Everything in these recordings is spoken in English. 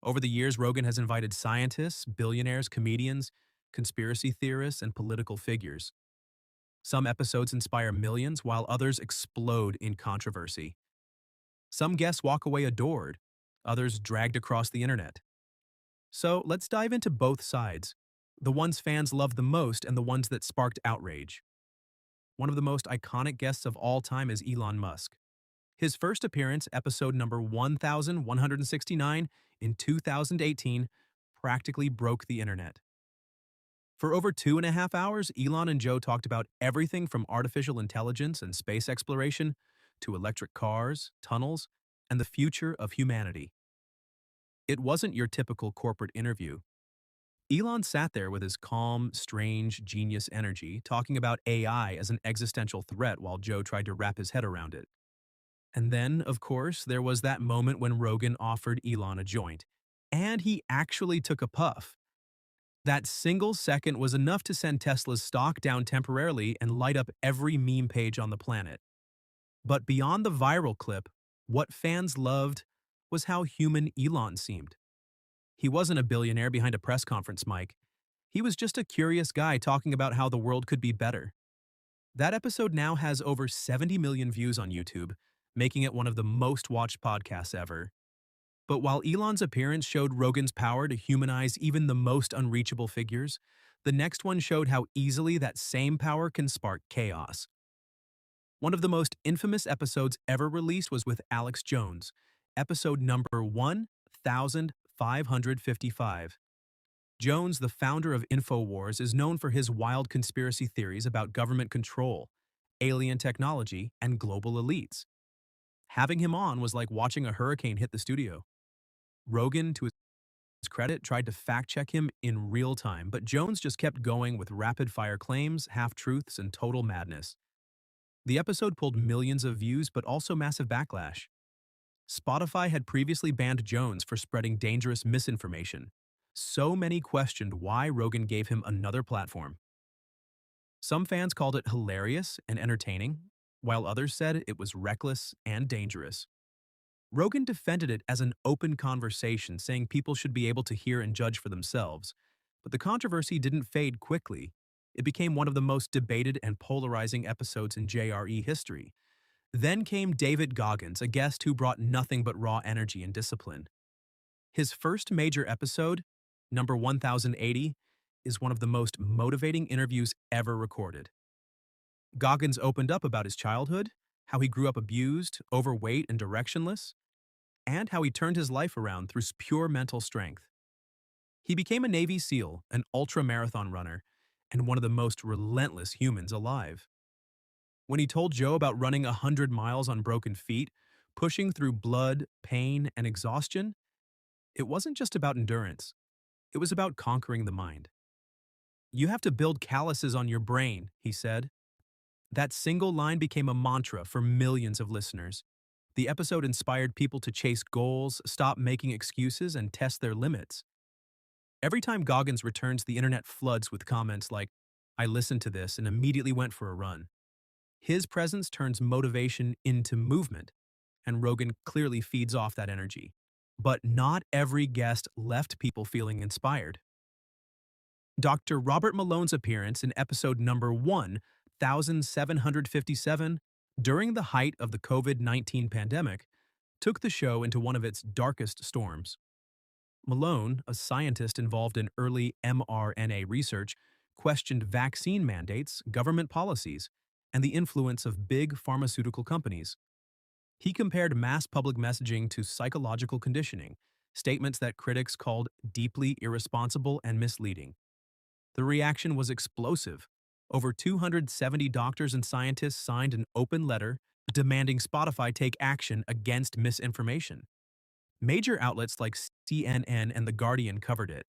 Over the years, Rogan has invited scientists, billionaires, comedians, conspiracy theorists, and political figures. Some episodes inspire millions, while others explode in controversy. Some guests walk away adored, others dragged across the internet. So let's dive into both sides, the ones fans love the most and the ones that sparked outrage. One of the most iconic guests of all time is Elon Musk. His first appearance, episode number 1169 in 2018, practically broke the internet. For over 2.5 hours, Elon and Joe talked about everything from artificial intelligence and space exploration to electric cars, tunnels, and the future of humanity. It wasn't your typical corporate interview. Elon sat there with his calm, strange, genius energy, talking about AI as an existential threat while Joe tried to wrap his head around it. And then, of course, there was that moment when Rogan offered Elon a joint. And he actually took a puff. That single second was enough to send Tesla's stock down temporarily and light up every meme page on the planet. But beyond the viral clip, what fans loved was how human Elon seemed. He wasn't a billionaire behind a press conference mic. He was just a curious guy talking about how the world could be better. That episode now has over 70 million views on YouTube, making it one of the most watched podcasts ever. But while Elon's appearance showed Rogan's power to humanize even the most unreachable figures, the next one showed how easily that same power can spark chaos. One of the most infamous episodes ever released was with Alex Jones, episode number 1555. Jones, the founder of InfoWars, is known for his wild conspiracy theories about government control, alien technology, and global elites. Having him on was like watching a hurricane hit the studio. Rogan, to his credit, tried to fact-check him in real time, but Jones just kept going with rapid-fire claims, half-truths, and total madness. The episode pulled millions of views, but also massive backlash. Spotify had previously banned Jones for spreading dangerous misinformation. So many questioned why Rogan gave him another platform. Some fans called it hilarious and entertaining, while others said it was reckless and dangerous. Rogan defended it as an open conversation, saying people should be able to hear and judge for themselves. But the controversy didn't fade quickly. It became one of the most debated and polarizing episodes in JRE history. Then came David Goggins, a guest who brought nothing but raw energy and discipline. His first major episode, number 1080, is one of the most motivating interviews ever recorded. Goggins opened up about his childhood, how he grew up abused, overweight, and directionless, and how he turned his life around through pure mental strength. He became a Navy SEAL, an ultra-marathon runner, and one of the most relentless humans alive. When he told Joe about running 100 miles on broken feet, pushing through blood, pain, and exhaustion, it wasn't just about endurance. It was about conquering the mind. "You have to build calluses on your brain," he said. That single line became a mantra for millions of listeners. The episode inspired people to chase goals, stop making excuses, and test their limits. Every time Goggins returns, the internet floods with comments like, "I listened to this and immediately went for a run." His presence turns motivation into movement, and Rogan clearly feeds off that energy. But not every guest left people feeling inspired. Dr. Robert Malone's appearance in episode number 1757 during the height of the COVID-19 pandemic took the show into one of its darkest storms. Malone, a scientist involved in early mRNA research, questioned vaccine mandates, government policies, and the influence of big pharmaceutical companies. He compared mass public messaging to psychological conditioning, statements that critics called deeply irresponsible and misleading. The reaction was explosive. Over 270 doctors and scientists signed an open letter demanding Spotify take action against misinformation. Major outlets like CNN and The Guardian covered it,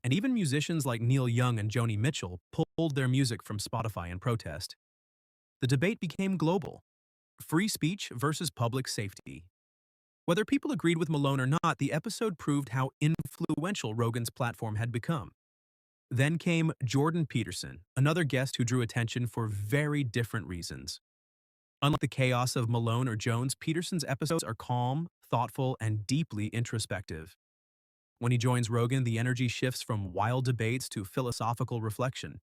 and even musicians like Neil Young and Joni Mitchell pulled their music from Spotify in protest. The debate became global: free speech versus public safety. Whether people agreed with Malone or not, the episode proved how influential Rogan's platform had become. Then came Jordan Peterson, another guest who drew attention for very different reasons. Unlike the chaos of Malone or Jones, Peterson's episodes are calm, thoughtful, and deeply introspective. When he joins Rogan, the energy shifts from wild debates to philosophical reflection.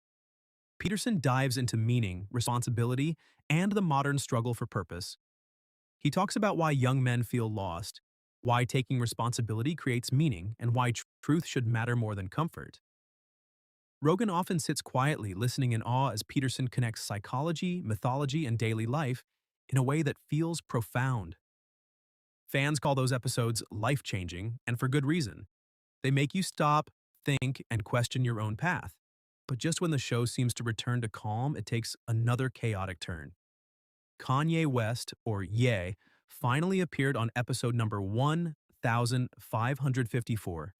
Peterson dives into meaning, responsibility, and the modern struggle for purpose. He talks about why young men feel lost, why taking responsibility creates meaning, and why truth should matter more than comfort. Rogan often sits quietly, listening in awe as Peterson connects psychology, mythology, and daily life in a way that feels profound. Fans call those episodes life-changing, and for good reason. They make you stop, think, and question your own path. But just when the show seems to return to calm, it takes another chaotic turn. Kanye West, or Ye, finally appeared on episode number 1554,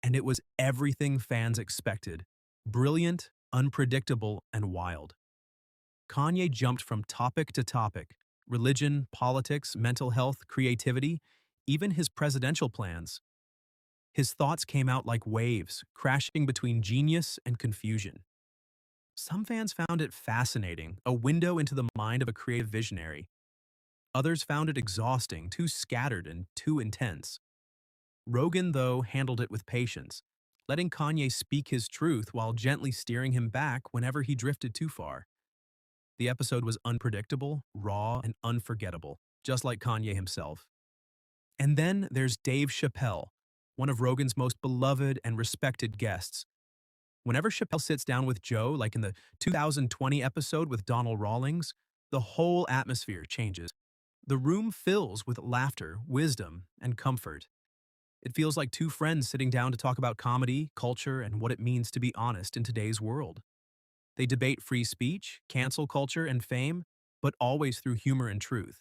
and it was everything fans expected: brilliant, unpredictable, and wild. Kanye jumped from topic to topic: religion, politics, mental health, creativity, even his presidential plans. His thoughts came out like waves, crashing between genius and confusion. Some fans found it fascinating, a window into the mind of a creative visionary. Others found it exhausting, too scattered and too intense. Rogan, though, handled it with patience, letting Kanye speak his truth while gently steering him back whenever he drifted too far. The episode was unpredictable, raw, and unforgettable, just like Kanye himself. And then there's Dave Chappelle, one of Rogan's most beloved and respected guests. Whenever Chappelle sits down with Joe, like in the 2020 episode with Donald Rawlings, the whole atmosphere changes. The room fills with laughter, wisdom, and comfort. It feels like two friends sitting down to talk about comedy, culture, and what it means to be honest in today's world. They debate free speech, cancel culture, and fame, but always through humor and truth.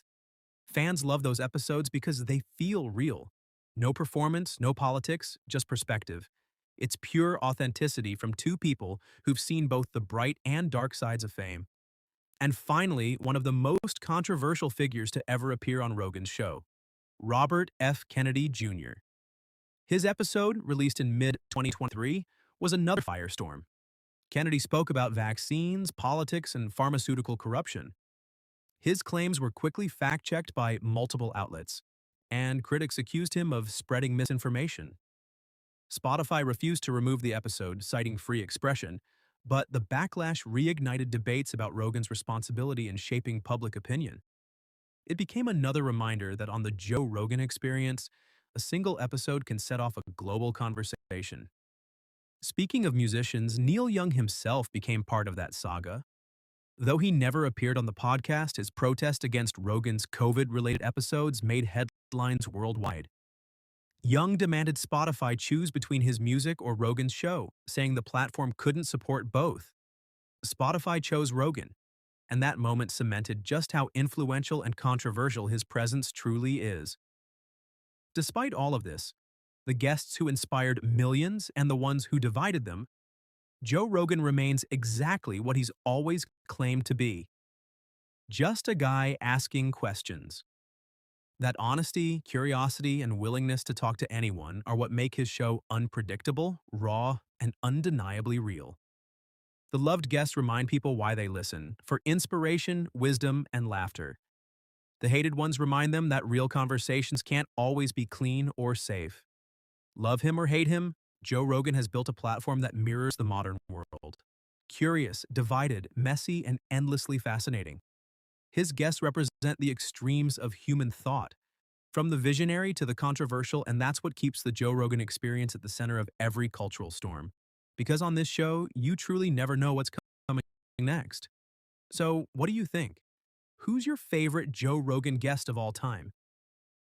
Fans love those episodes because they feel real. No performance, no politics, just perspective. It's pure authenticity from two people who've seen both the bright and dark sides of fame. And finally, one of the most controversial figures to ever appear on Rogan's show, Robert F. Kennedy Jr. His episode, released in mid-2023, was another firestorm. Kennedy spoke about vaccines, politics, and pharmaceutical corruption. His claims were quickly fact-checked by multiple outlets, and critics accused him of spreading misinformation. Spotify refused to remove the episode, citing free expression, but the backlash reignited debates about Rogan's responsibility in shaping public opinion. It became another reminder that on the Joe Rogan Experience, a single episode can set off a global conversation. Speaking of musicians, Neil Young himself became part of that saga. Though he never appeared on the podcast, his protest against Rogan's COVID-related episodes made headlines worldwide. Young demanded Spotify choose between his music or Rogan's show, saying the platform couldn't support both. Spotify chose Rogan, and that moment cemented just how influential and controversial his presence truly is. Despite all of this, the guests who inspired millions and the ones who divided them, Joe Rogan remains exactly what he's always claimed to be: just a guy asking questions. That honesty, curiosity, and willingness to talk to anyone are what make his show unpredictable, raw, and undeniably real. The loved guests remind people why they listen, for inspiration, wisdom, and laughter. The hated ones remind them that real conversations can't always be clean or safe. Love him or hate him, Joe Rogan has built a platform that mirrors the modern world. Curious, divided, messy, and endlessly fascinating. His guests represent the extremes of human thought, from the visionary to the controversial, and that's what keeps the Joe Rogan Experience at the center of every cultural storm. Because on this show, you truly never know what's coming next. So, what do you think? Who's your favorite Joe Rogan guest of all time?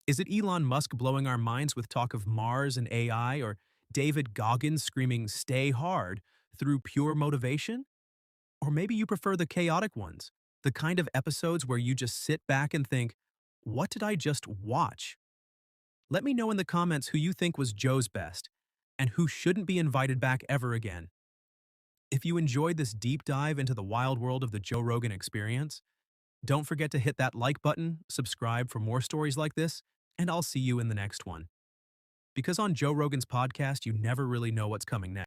Is it Elon Musk blowing our minds with talk of Mars and AI, or David Goggins screaming "stay hard" through pure motivation? Or maybe you prefer the chaotic ones, the kind of episodes where you just sit back and think, what did I just watch? Let me know in the comments who you think was Joe's best, and who shouldn't be invited back ever again. If you enjoyed this deep dive into the wild world of the Joe Rogan Experience, don't forget to hit that like button, subscribe for more stories like this, and I'll see you in the next one. Because on Joe Rogan's podcast, you never really know what's coming next.